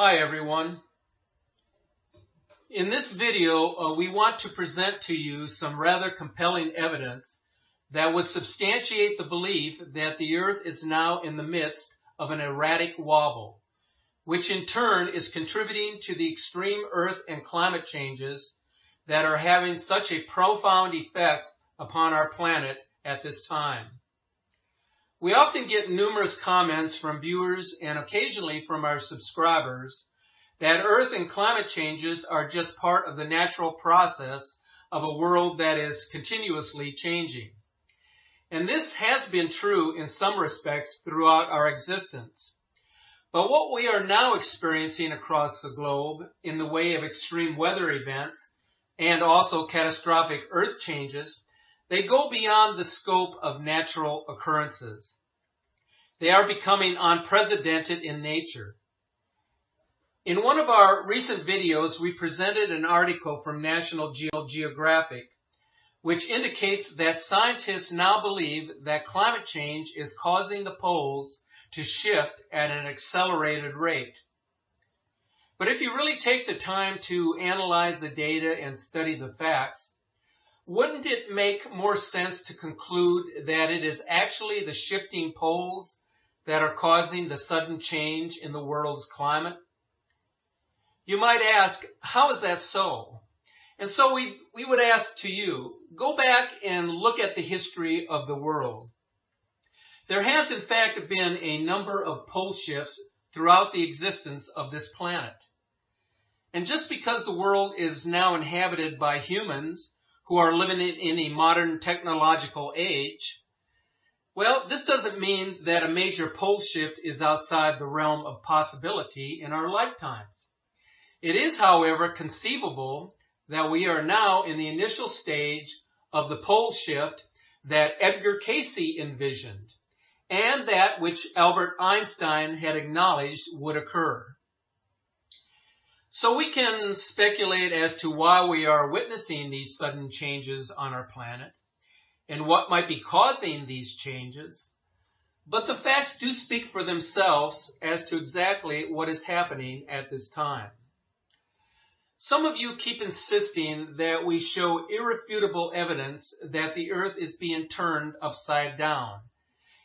Hi everyone. In this video, we want to present to you some rather compelling evidence that would substantiate the belief that the Earth is now in the midst of an erratic wobble, which in turn is contributing to the extreme Earth and climate changes that are having such a profound effect upon our planet at this time. We often get numerous comments from viewers and occasionally from our subscribers that Earth and climate changes are just part of the natural process of a world that is continuously changing. And this has been true in some respects throughout our existence. But what we are now experiencing across the globe in the way of extreme weather events and also catastrophic Earth changes, they go beyond the scope of natural occurrences. They are becoming unprecedented in nature. In one of our recent videos, we presented an article from National Geographic, which indicates that scientists now believe that climate change is causing the poles to shift at an accelerated rate. But if you really take the time to analyze the data and study the facts, wouldn't it make more sense to conclude that it is actually the shifting poles that are causing the sudden change in the world's climate? You might ask, how is that so? And so we would ask to you, go back and look at the history of the world. There has in fact been a number of pole shifts throughout the existence of this planet. And just because the world is now inhabited by humans who are living in a modern technological age, well, this doesn't mean that a major pole shift is outside the realm of possibility in our lifetimes. It is, however, conceivable that we are now in the initial stage of the pole shift that Edgar Cayce envisioned, and that which Albert Einstein had acknowledged would occur. So we can speculate as to why we are witnessing these sudden changes on our planet and what might be causing these changes, but the facts do speak for themselves as to exactly what is happening at this time. Some of you keep insisting that we show irrefutable evidence that the Earth is being turned upside down,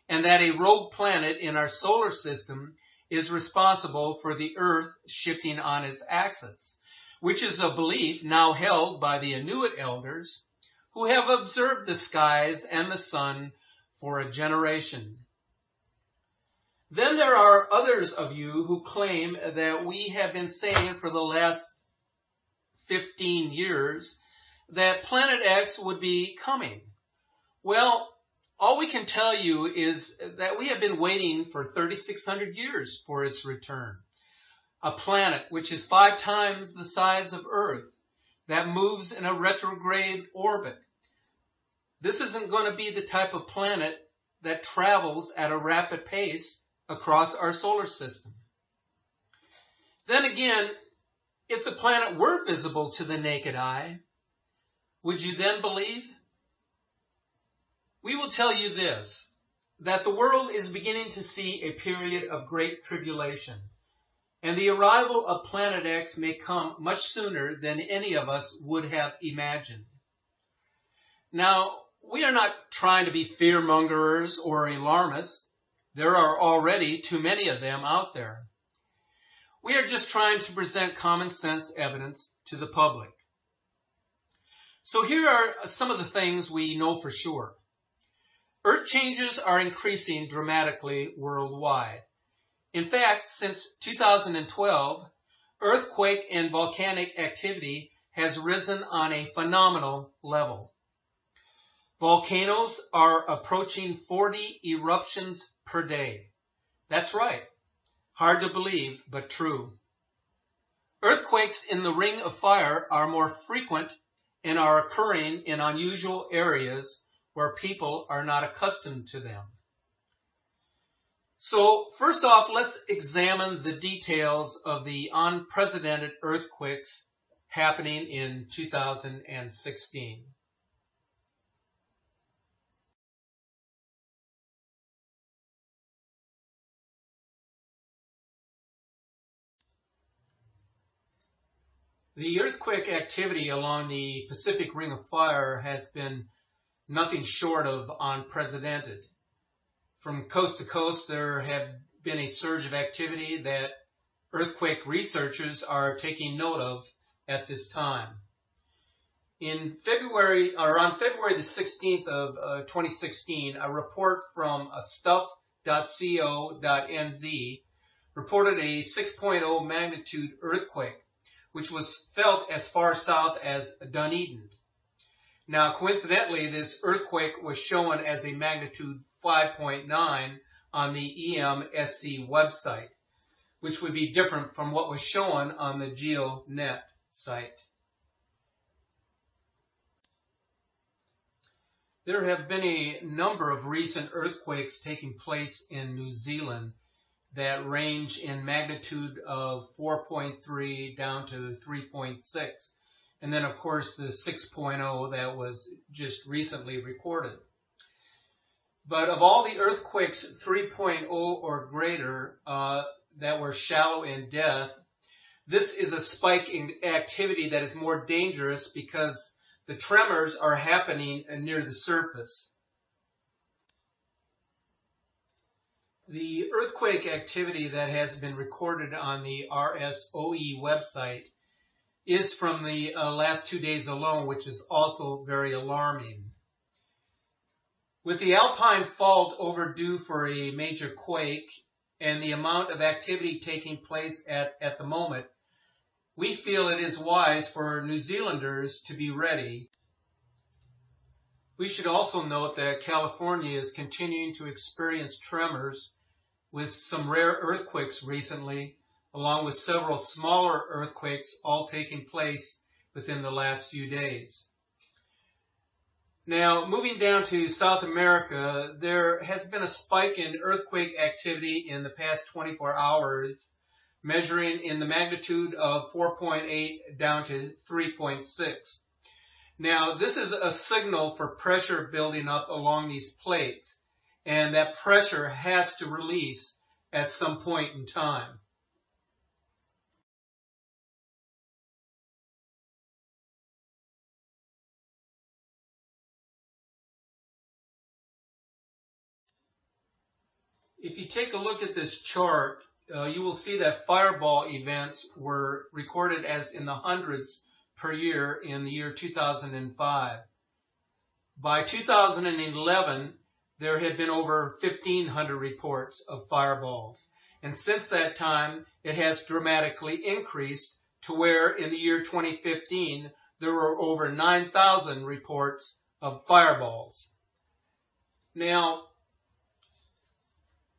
and that a rogue planet in our solar system is responsible for the Earth shifting on its axis, which is a belief now held by the Inuit elders who have observed the skies and the sun for a generation. Then there are others of you who claim that we have been saying for the last 15 years that Planet X would be coming. Well, all we can tell you is that we have been waiting for 3,600 years for its return. A planet which is 5 times the size of Earth, that moves in a retrograde orbit. This isn't going to be the type of planet that travels at a rapid pace across our solar system. Then again, if the planet were visible to the naked eye, would you then believe? We will tell you this, that the world is beginning to see a period of great tribulation, and the arrival of Planet X may come much sooner than any of us would have imagined. Now, we are not trying to be fear-mongers or alarmists. There are already too many of them out there. We are just trying to present common sense evidence to the public. So here are some of the things we know for sure. Earth changes are increasing dramatically worldwide. In fact, since 2012, earthquake and volcanic activity has risen on a phenomenal level. Volcanoes are approaching 40 eruptions per day. That's right. Hard to believe, but true. Earthquakes in the Ring of Fire are more frequent and are occurring in unusual areas where people are not accustomed to them. So first off, let's examine the details of the unprecedented earthquakes happening in 2016. The earthquake activity along the Pacific Ring of Fire has been nothing short of unprecedented. From coast to coast, there have been a surge of activity that earthquake researchers are taking note of at this time. On February the 16th of 2016, a report from stuff.co.nz reported a 6.0 magnitude earthquake, which was felt as far south as Dunedin. Now, coincidentally, this earthquake was shown as a magnitude 5.9 on the EMSC website, which would be different from what was shown on the GeoNet site. There have been a number of recent earthquakes taking place in New Zealand that range in magnitude of 4.3 down to 3.6. And then, of course, the 6.0 that was just recently recorded. But of all the earthquakes 3.0 or greater that were shallow in depth, this is a spike in activity that is more dangerous because the tremors are happening near the surface. The earthquake activity that has been recorded on the RSOE website is from the last 2 days alone, which is also very alarming. With the Alpine Fault overdue for a major quake and the amount of activity taking place at the moment, we feel it is wise for New Zealanders to be ready. We should also note that California is continuing to experience tremors with some rare earthquakes recently, along with several smaller earthquakes all taking place within the last few days. Now, moving down to South America, there has been a spike in earthquake activity in the past 24 hours, measuring in the magnitude of 4.8 down to 3.6. Now, this is a signal for pressure building up along these plates, and that pressure has to release at some point in time. If you take a look at this chart, you will see that fireball events were recorded as in the hundreds per year in the year 2005. By 2011, there had been over 1,500 reports of fireballs. And since that time, it has dramatically increased to where in the year 2015, there were over 9,000 reports of fireballs. Now,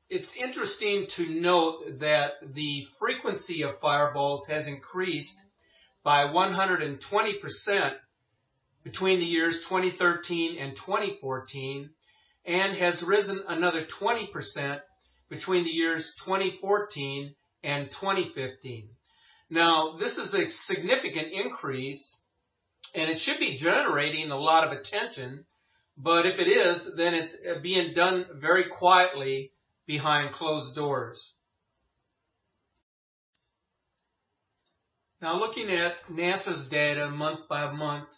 it's interesting to note that the frequency of fireballs has increased by 120% between the years 2013 and 2014, and has risen another 20% between the years 2014 and 2015. Now, this is a significant increase, and it should be generating a lot of attention, but if it is, then it's being done very quietly behind closed doors. Now, looking at NASA's data month by month,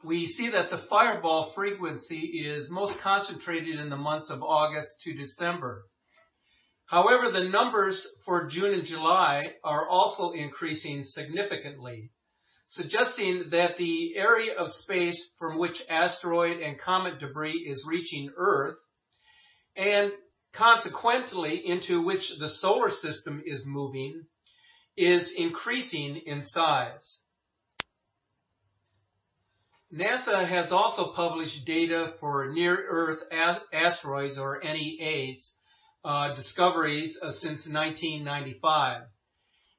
we see that the fireball frequency is most concentrated in the months of August to December. However, the numbers for June and July are also increasing significantly, suggesting that the area of space from which asteroid and comet debris is reaching Earth, and consequently into which the solar system is moving, is increasing in size. NASA has also published data for near-Earth asteroids, or NEAs, discoveries since 1995.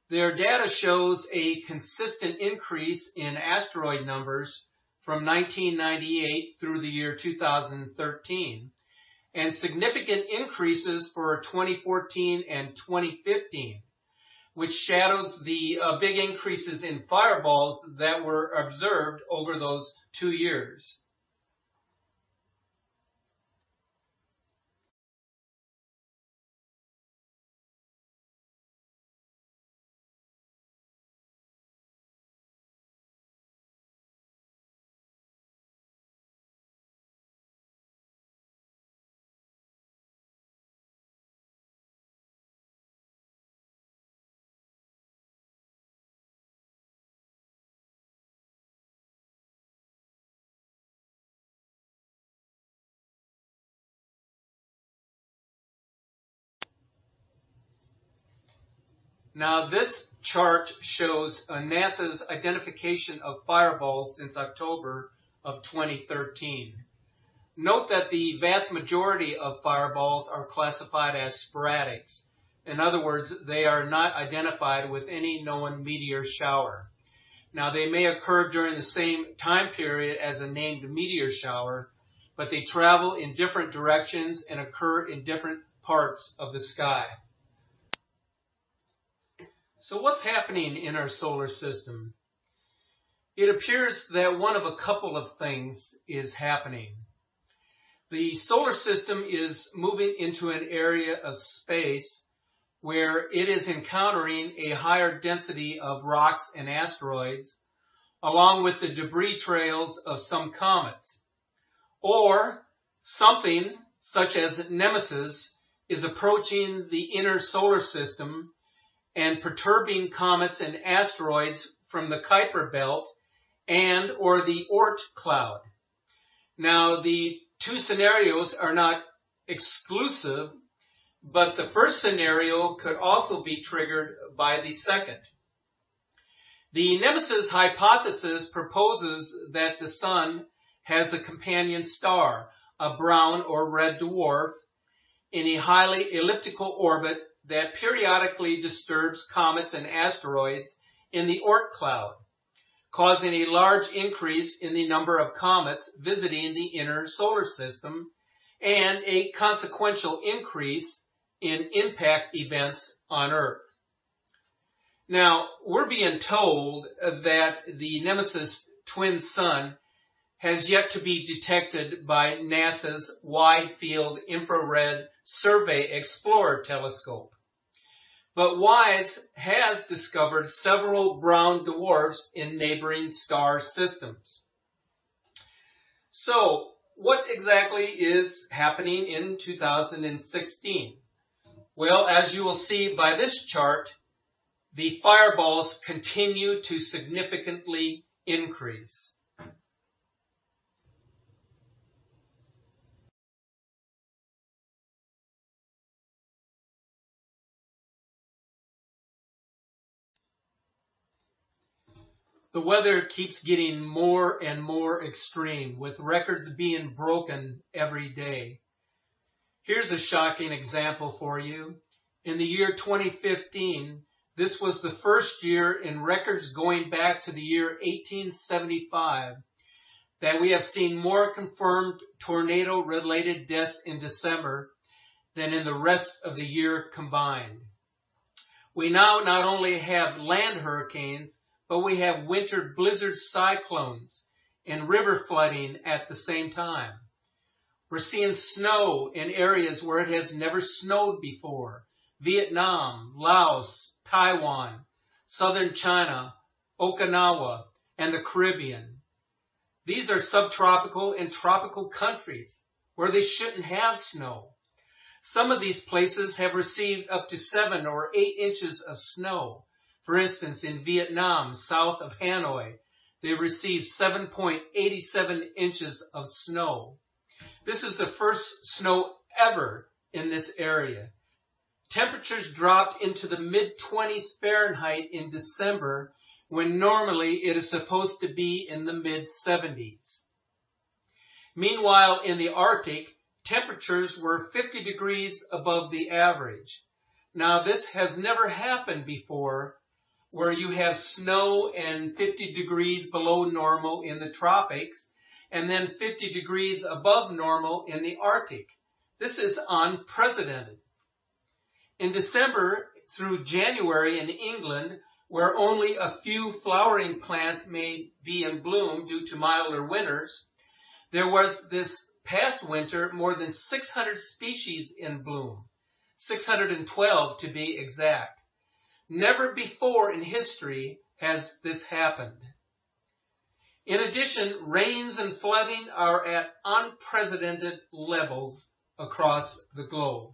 Their data shows a consistent increase in asteroid numbers from 1998 through the year 2013, and significant increases for 2014 and 2015, which shadows the big increases in fireballs that were observed over those 2 years. Now this chart shows NASA's identification of fireballs since October of 2013. Note that the vast majority of fireballs are classified as sporadics. In other words, they are not identified with any known meteor shower. Now they may occur during the same time period as a named meteor shower, but they travel in different directions and occur in different parts of the sky. So what's happening in our solar system? It appears that one of a couple of things is happening. The solar system is moving into an area of space where it is encountering a higher density of rocks and asteroids, along with the debris trails of some comets. Or something such as Nemesis is approaching the inner solar system and perturbing comets and asteroids from the Kuiper belt and or the Oort cloud. Now, the two scenarios are not exclusive, but the first scenario could also be triggered by the second. The Nemesis hypothesis proposes that the Sun has a companion star, a brown or red dwarf, in a highly elliptical orbit that periodically disturbs comets and asteroids in the Oort cloud, causing a large increase in the number of comets visiting the inner solar system and a consequential increase in impact events on Earth. Now, we're being told that the Nemesis twin sun has yet to be detected by NASA's Wide Field Infrared Survey Explorer telescope. But WISE has discovered several brown dwarfs in neighboring star systems. So, what exactly is happening in 2016? Well, as you will see by this chart, the fireballs continue to significantly increase. The weather keeps getting more and more extreme, with records being broken every day. Here's a shocking example for you. In the year 2015, this was the first year in records going back to the year 1875 that we have seen more confirmed tornado-related deaths in December than in the rest of the year combined. We now not only have land hurricanes, but we have winter blizzard cyclones and river flooding at the same time. We're seeing snow in areas where it has never snowed before. Vietnam, Laos, Taiwan, southern China, Okinawa, and the Caribbean. These are subtropical and tropical countries where they shouldn't have snow. Some of these places have received up to 7 or 8 inches of snow. For instance, in Vietnam, south of Hanoi, they received 7.87 inches of snow. This is the first snow ever in this area. Temperatures dropped into the mid-20s Fahrenheit in December, when normally it is supposed to be in the mid-70s. Meanwhile, in the Arctic, temperatures were 50 degrees above the average. Now, this has never happened before, where you have snow and 50 degrees below normal in the tropics, and then 50 degrees above normal in the Arctic. This is unprecedented. In December through January in England, where only a few flowering plants may be in bloom due to milder winters, there was this past winter more than 600 species in bloom, 612 to be exact. Never before in history has this happened. In addition, rains and flooding are at unprecedented levels across the globe.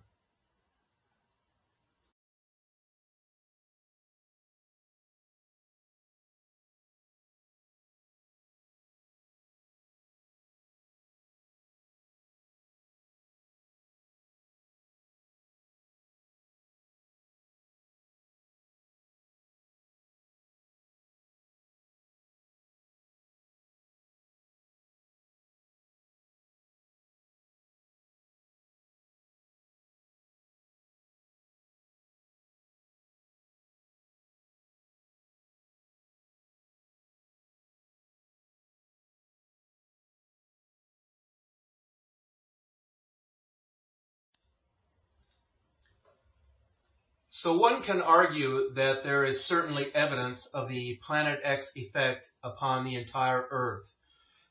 So one can argue that there is certainly evidence of the Planet X effect upon the entire Earth,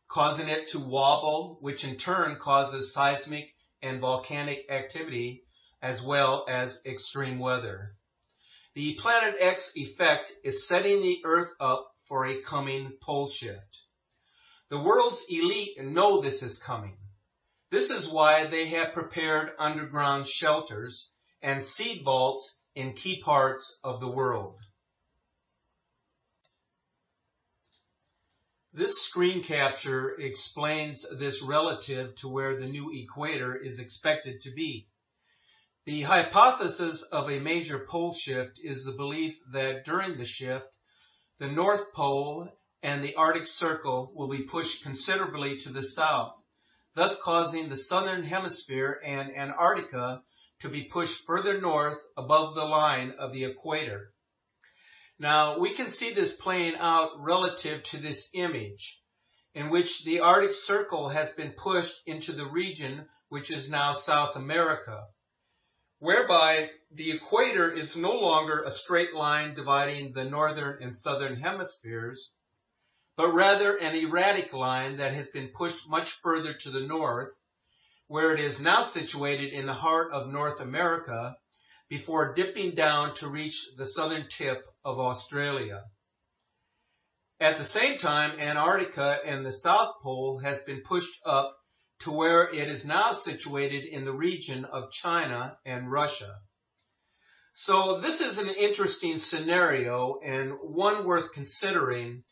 causing it to wobble, which in turn causes seismic and volcanic activity, as well as extreme weather. The Planet X effect is setting the Earth up for a coming pole shift. The world's elite know this is coming. This is why they have prepared underground shelters and seed vaults in key parts of the world. This screen capture explains this relative to where the new equator is expected to be. The hypothesis of a major pole shift is the belief that during the shift, the North Pole and the Arctic Circle will be pushed considerably to the south, thus causing the southern hemisphere and Antarctica to be pushed further north above the line of the equator. Now, we can see this playing out relative to this image, in which the Arctic Circle has been pushed into the region which is now South America, whereby the equator is no longer a straight line dividing the northern and southern hemispheres, but rather an erratic line that has been pushed much further to the north, where it is now situated in the heart of North America, before dipping down to reach the southern tip of Australia. At the same time, Antarctica and the South Pole has been pushed up to where it is now situated in the region of China and Russia. So this is an interesting scenario and one worth considering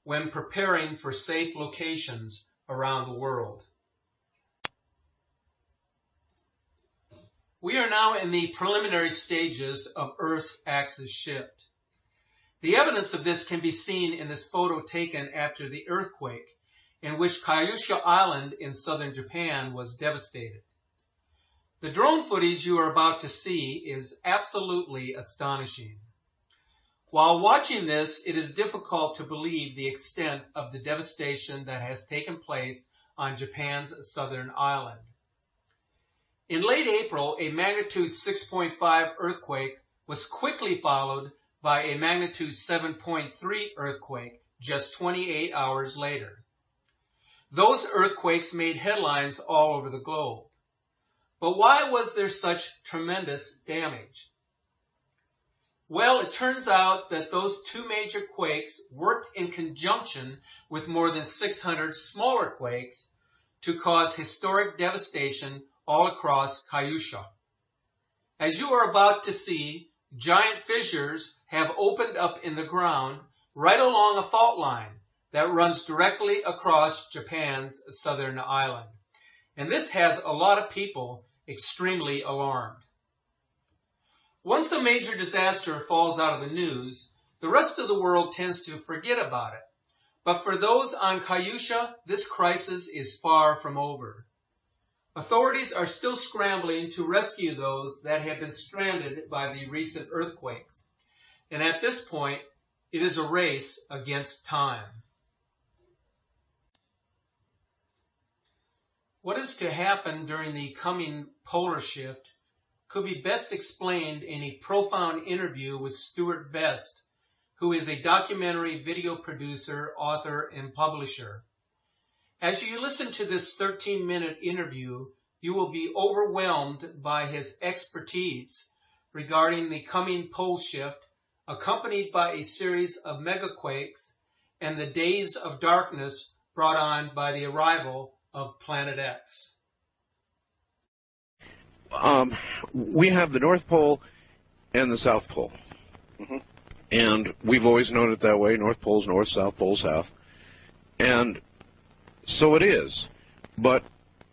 when preparing for safe locations around the world. We are now in the preliminary stages of Earth's axis shift. The evidence of this can be seen in this photo taken after the earthquake, in which Kyushu Island in southern Japan was devastated. The drone footage you are about to see is absolutely astonishing. While watching this, it is difficult to believe the extent of the devastation that has taken place on Japan's southern island. In late April, a magnitude 6.5 earthquake was quickly followed by a magnitude 7.3 earthquake just 28 hours later. Those earthquakes made headlines all over the globe. But why was there such tremendous damage? Well, it turns out that those two major quakes worked in conjunction with more than 600 smaller quakes to cause historic devastation all across Kyushu. As you are about to see, giant fissures have opened up in the ground right along a fault line that runs directly across Japan's southern island. And this has a lot of people extremely alarmed. Once a major disaster falls out of the news, the rest of the world tends to forget about it. But for those on Kyushu, this crisis is far from over. Authorities are still scrambling to rescue those that have been stranded by the recent earthquakes. And at this point, it is a race against time. What is to happen during the coming polar shift could be best explained in a profound interview with Stuart Best, who is a documentary video producer, author, and publisher. As you listen to this 13-minute interview, you will be overwhelmed by his expertise regarding the coming pole shift, accompanied by a series of megaquakes and the days of darkness brought on by the arrival of Planet X. We have the North Pole and the South Pole. Mm-hmm. And we've always known it that way. North Pole's north, South Pole's south. And so it is. But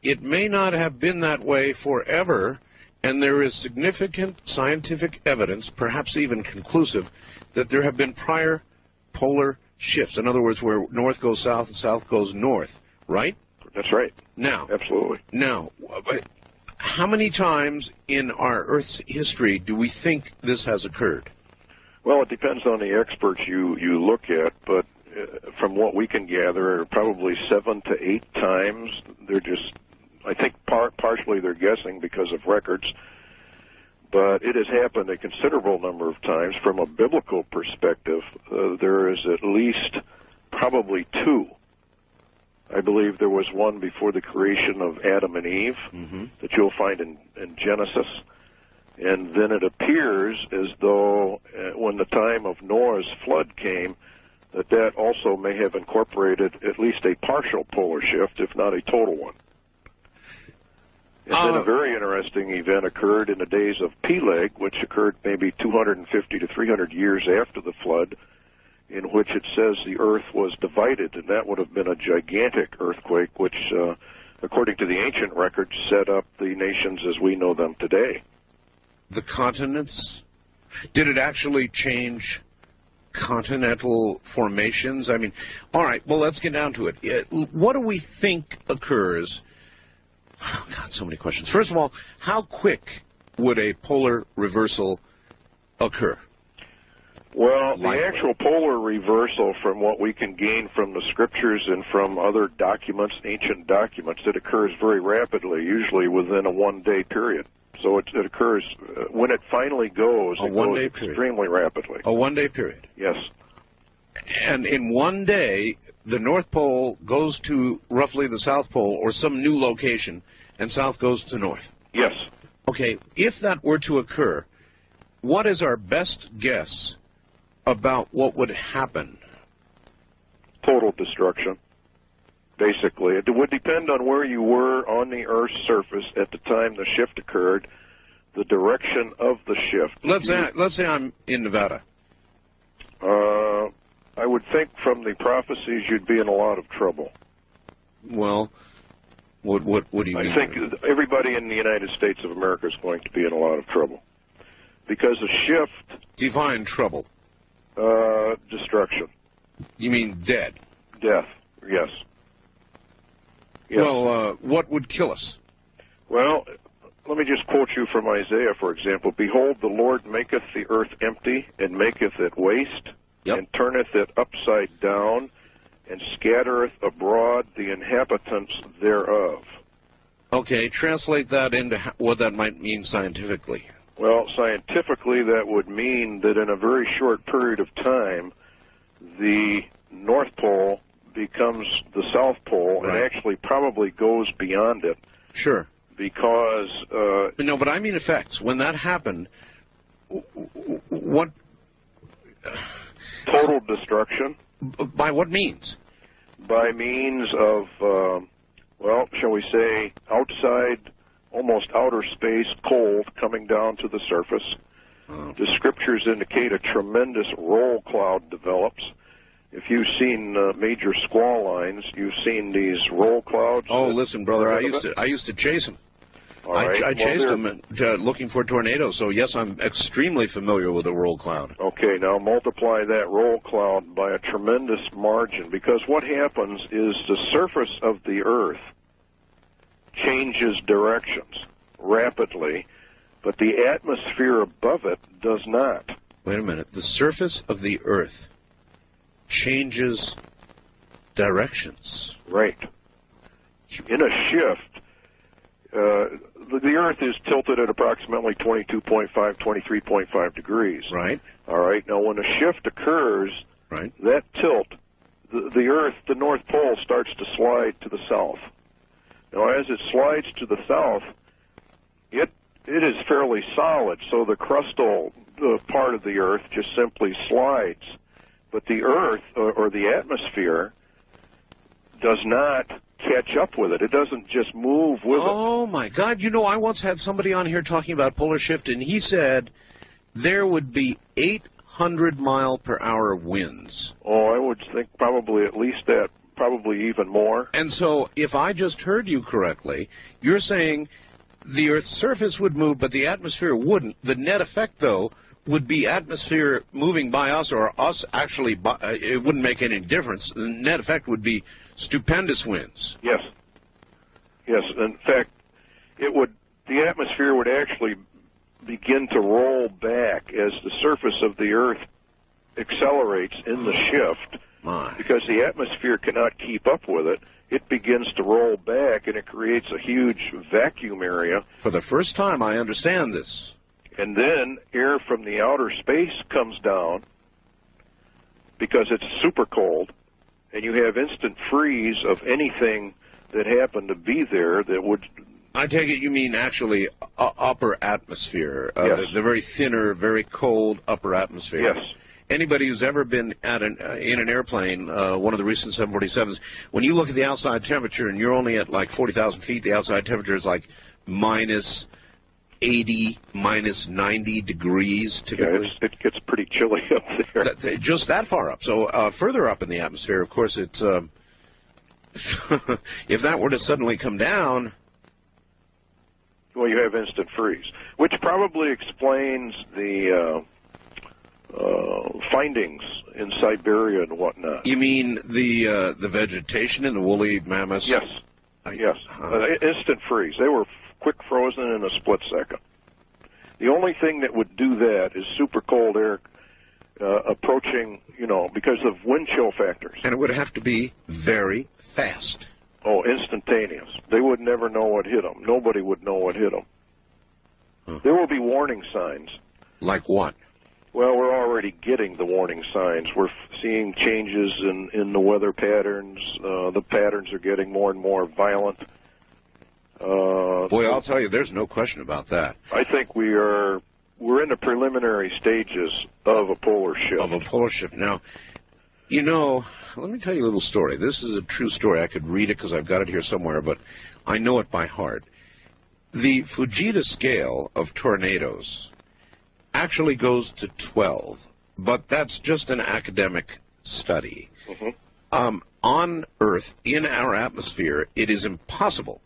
it may not have been that way forever, and there is significant scientific evidence, perhaps even conclusive, that there have been prior polar shifts. In other words, where north goes south and south goes north, right? That's right. Now, absolutely. Now, how many times in our Earth's history do we think this has occurred? Well, it depends on the experts you look at, but from what we can gather, probably 7 to 8 times. They're just, I think partially they're guessing because of records, but it has happened a considerable number of times. From a biblical perspective, there is at least probably two. I believe there was one before the creation of Adam and Eve that you'll find in Genesis. And then it appears as though when the time of Noah's flood came, that also may have incorporated at least a partial polar shift, if not a total one. And then a very interesting event occurred in the days of Peleg, which occurred maybe 250 to 300 years after the flood, in which it says the earth was divided, and that would have been a gigantic earthquake, which, according to the ancient records, set up the nations as we know them today. The continents? Did it actually change continental formations? I mean, all right, well, let's get down to it. What do we think occurs? Oh, God, so many questions. First of all, how quick would a polar reversal occur? Well, the actual polar reversal, from what we can gain from the scriptures and from other documents, ancient documents, it occurs very rapidly, usually within a one-day period. So it occurs, when it finally goes, it goes extremely rapidly. A one-day period? Yes. And in one day, the North Pole goes to roughly the South Pole or some new location, and South goes to North? Yes. Okay, if that were to occur, what is our best guess about what would happen? Total destruction, basically. It would depend on where you were on the Earth's surface at the time the shift occurred, the direction of the shift. Let's say I'm in Nevada. I would think from the prophecies you'd be in a lot of trouble. Well, what do you mean? I think everybody in the United States of America is going to be in a lot of trouble. Because a shift... Define trouble. Destruction. You mean dead? Death, yes. Well, what would kill us? Well, let me just quote you from Isaiah, for example. Behold, the Lord maketh the earth empty, and maketh it waste, and turneth it upside down, and scattereth abroad the inhabitants thereof. Okay, translate that into what that might mean scientifically. Well, scientifically, that would mean that in a very short period of time, the North Pole becomes the South Pole, and actually probably goes beyond it. Sure. Because... no, but I mean effects. When that happened, what... Total destruction. By what means? By means of, well, shall we say, outside, almost outer space, cold coming down to the surface. The scriptures indicate a tremendous roll cloud develops. If you've seen major squall lines, you've seen these roll clouds. Oh, listen, brother, I used to chase them. I chased them looking for tornadoes, so yes, I'm extremely familiar with a roll cloud. Okay, now multiply that roll cloud by a tremendous margin, because what happens is the surface of the Earth changes directions rapidly, but the atmosphere above it does not. Wait a minute. The surface of the Earth changes directions. Right. In a shift, the Earth is tilted at approximately 22.5, 23.5 degrees. Right. All right. Now, when a shift occurs, that tilt, the Earth, the North Pole, starts to slide to the south. Now, as it slides to the south, it is fairly solid, so the crustal part of the Earth just simply slides. But the Earth, or the atmosphere, does not catch up with it. It doesn't just move with it. Oh, my God. You know, I once had somebody on here talking about polar shift, and he said there would be 800-mile-per-hour winds. Oh, I would think probably at least that, probably even more. And so, if I just heard you correctly, you're saying the Earth's surface would move, but the atmosphere wouldn't. The net effect, though, would be atmosphere moving by us, or us actually, it wouldn't make any difference. The net effect would be stupendous winds. Yes. Yes. In fact, the atmosphere would actually begin to roll back as the surface of the Earth accelerates in the shift. Because the atmosphere cannot keep up with it, it begins to roll back, and it creates a huge vacuum area. For the first time, I understand this. And then air from the outer space comes down because it's super cold, and you have instant freeze of anything that happened to be there that would... I take it you mean actually upper atmosphere, yes. the very thinner, very cold upper atmosphere. Yes. Anybody who's ever been in an airplane, one of the recent 747s, when you look at the outside temperature and you're only at like 40,000 feet, the outside temperature is like minus 80, minus 90 degrees typically. Yeah, it gets pretty chilly up there. Just that far up. So further up in the atmosphere, of course, it's if that were to suddenly come down... Well, you have instant freeze, which probably explains the findings in Siberia and whatnot. You mean the vegetation in the woolly mammoths? Yes. Yes. Instant freeze. They were quick frozen in a split second. The only thing that would do that is super cold air approaching, because of wind chill factors. And it would have to be very fast. Oh, instantaneous. They would never know what hit them. Nobody would know what hit them. Huh. There will be warning signs. Like what? Well, we're already getting the warning signs. We're seeing changes in the weather patterns. The patterns are getting more and more violent. Boy, I'll tell you, there's no question about that. I think we're in the preliminary stages of a polar shift. Now, let me tell you a little story. This is a true story. I could read it because I've got it here somewhere, but I know it by heart. The Fujita scale of tornadoes actually goes to 12, but that's just an academic study. Mm-hmm. On Earth, in our atmosphere, it is impossible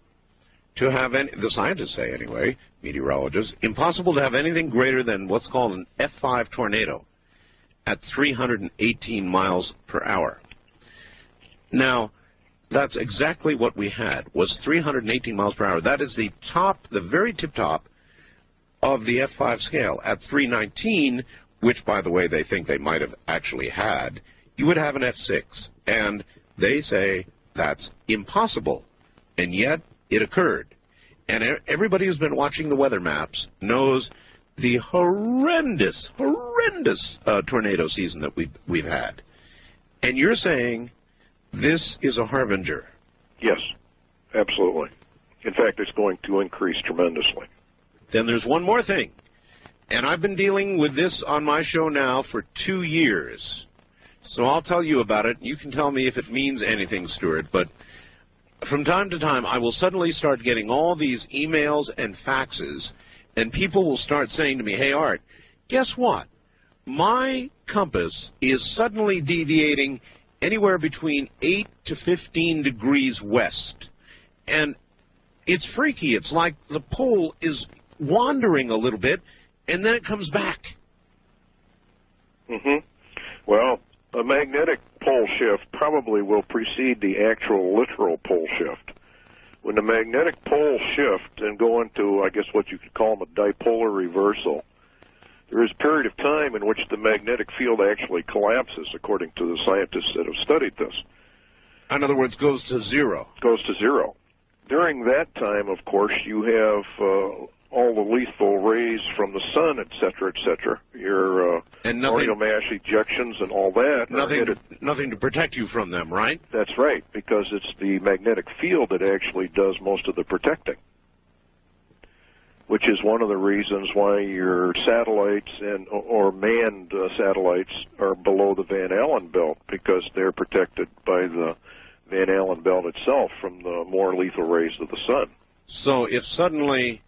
to have any, the scientists say anyway, meteorologists, impossible to have anything greater than what's called an F5 tornado at 318 miles per hour. Now, that's exactly what we had, was 318 miles per hour. That is the top, the very tip top of the F5 scale. At 319, which, by the way, they think they might have actually had, you would have an F6. And they say that's impossible. And yet, it occurred. And everybody who's been watching the weather maps knows the horrendous tornado season that we've had. And you're saying this is a harbinger. Yes, absolutely. In fact, it's going to increase tremendously. Then there's one more thing. And I've been dealing with this on my show now for 2 years. So I'll tell you about it. You can tell me if it means anything, Stuart. But from time to time, I will suddenly start getting all these emails and faxes, and people will start saying to me, hey, Art, guess what? My compass is suddenly deviating anywhere between 8 to 15 degrees west. And it's freaky. It's like the pole is wandering a little bit, and then it comes back. Mm-hmm. Well, a magnetic pole shift probably will precede the actual literal pole shift. When the magnetic poles shift and go into, I guess, what you could call them a dipolar reversal, there is a period of time in which the magnetic field actually collapses, according to the scientists that have studied this. In other words, goes to zero. Goes to zero. During that time, of course, you have all the lethal rays from the sun, et cetera, your orbital mass ejections and all that. Nothing to protect you from them, right? That's right, because it's the magnetic field that actually does most of the protecting, which is one of the reasons why your satellites or manned satellites are below the Van Allen belt, because they're protected by the Van Allen belt itself from the more lethal rays of the sun. So if suddenly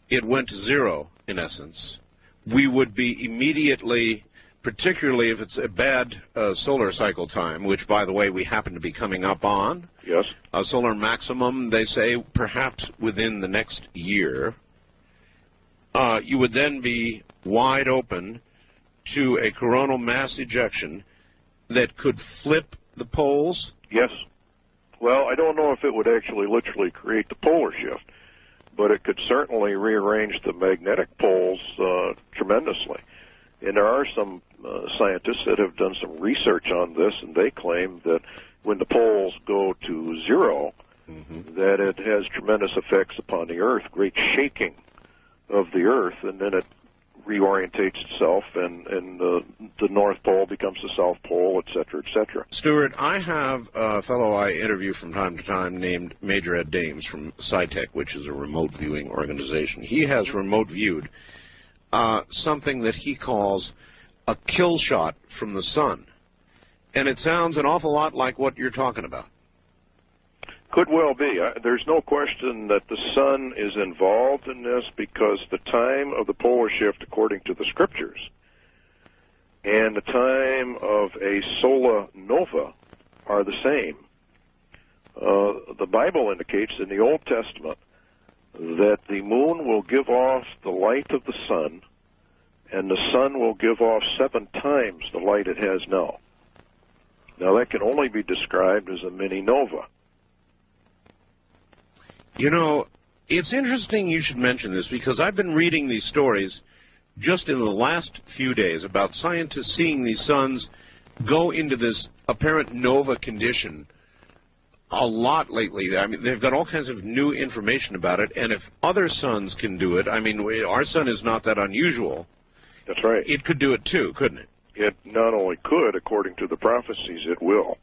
it went to zero, in essence, we would be immediately, particularly if it's a bad solar cycle time, which, by the way, we happen to be coming up on. Yes. A solar maximum, they say, perhaps within the next year. You would then be wide open to a coronal mass ejection that could flip the poles? Yes. Well, I don't know if it would actually literally create the polar shift, but it could certainly rearrange the magnetic poles tremendously. And there are some scientists that have done some research on this, and they claim that when the poles go to zero, that it has tremendous effects upon the Earth, great shaking of the Earth, and then it reorientates itself, and the North Pole becomes the South Pole, et cetera, et cetera. Stuart, I have a fellow I interview from time to time named Major Ed Dames from SciTech, which is a remote viewing organization. He has remote viewed something that he calls a kill shot from the sun. And it sounds an awful lot like what you're talking about. Could well be. There's no question that the sun is involved in this, because the time of the polar shift, according to the scriptures, and the time of a solar nova are the same. The Bible indicates in the Old Testament that the moon will give off the light of the sun, and the sun will give off 7 times the light it has now. Now, that can only be described as a mini nova. You know, it's interesting you should mention this, because I've been reading these stories just in the last few days about scientists seeing these suns go into this apparent nova condition a lot lately. I mean, they've got all kinds of new information about it, and if other suns can do it, I mean, our sun is not that unusual. That's right. It could do it too, couldn't it? It not only could, according to the prophecies, it will.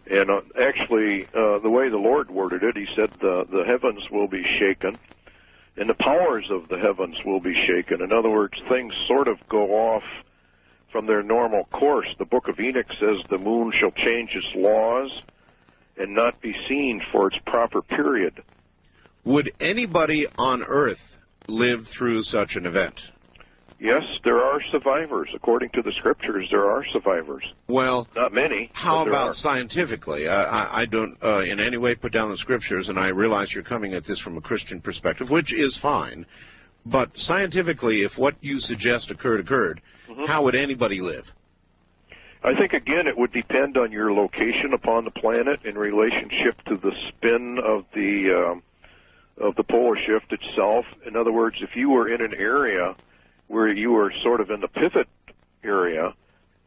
And actually, the way the Lord worded it, he said the heavens will be shaken, and the powers of the heavens will be shaken. In other words, things sort of go off from their normal course. The book of Enoch says the moon shall change its laws and not be seen for its proper period. Would anybody on Earth live through such an event? Yes, there are survivors. According to the scriptures, there are survivors. Well, not many. How about scientifically? I don't in any way put down the scriptures, and I realize you're coming at this from a Christian perspective, which is fine. But scientifically, if what you suggest occurred, how would anybody live? I think, again, it would depend on your location upon the planet in relationship to the spin of the polar shift itself. In other words, if you were in an area where you were sort of in the pivot area,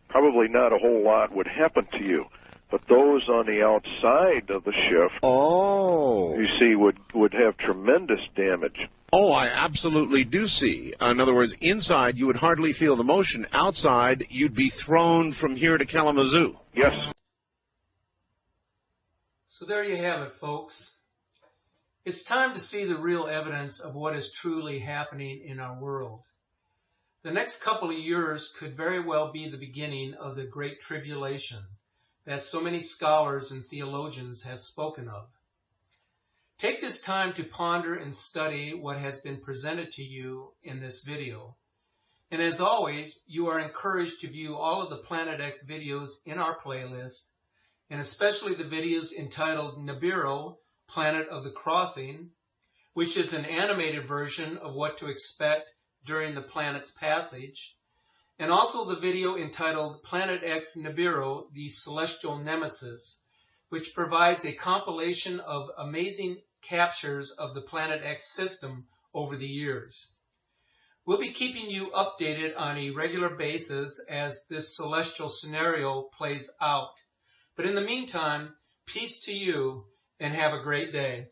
probably not a whole lot would happen to you. But those on the outside of the shift, you see, would have tremendous damage. Oh, I absolutely do see. In other words, inside you would hardly feel the motion. Outside, you'd be thrown from here to Kalamazoo. Yes. So there you have it, folks. It's time to see the real evidence of what is truly happening in our world. The next couple of years could very well be the beginning of the Great Tribulation that so many scholars and theologians have spoken of. Take this time to ponder and study what has been presented to you in this video. And as always, you are encouraged to view all of the Planet X videos in our playlist, and especially the videos entitled NIBIRU, Planet of the Crossing, which is an animated version of what to expect during the planet's passage, and also the video entitled Planet X NIBIRU, the Celestial Nemesis, which provides a compilation of amazing captures of the Planet X system over the years. We'll be keeping you updated on a regular basis as this celestial scenario plays out. But in the meantime, peace to you and have a great day.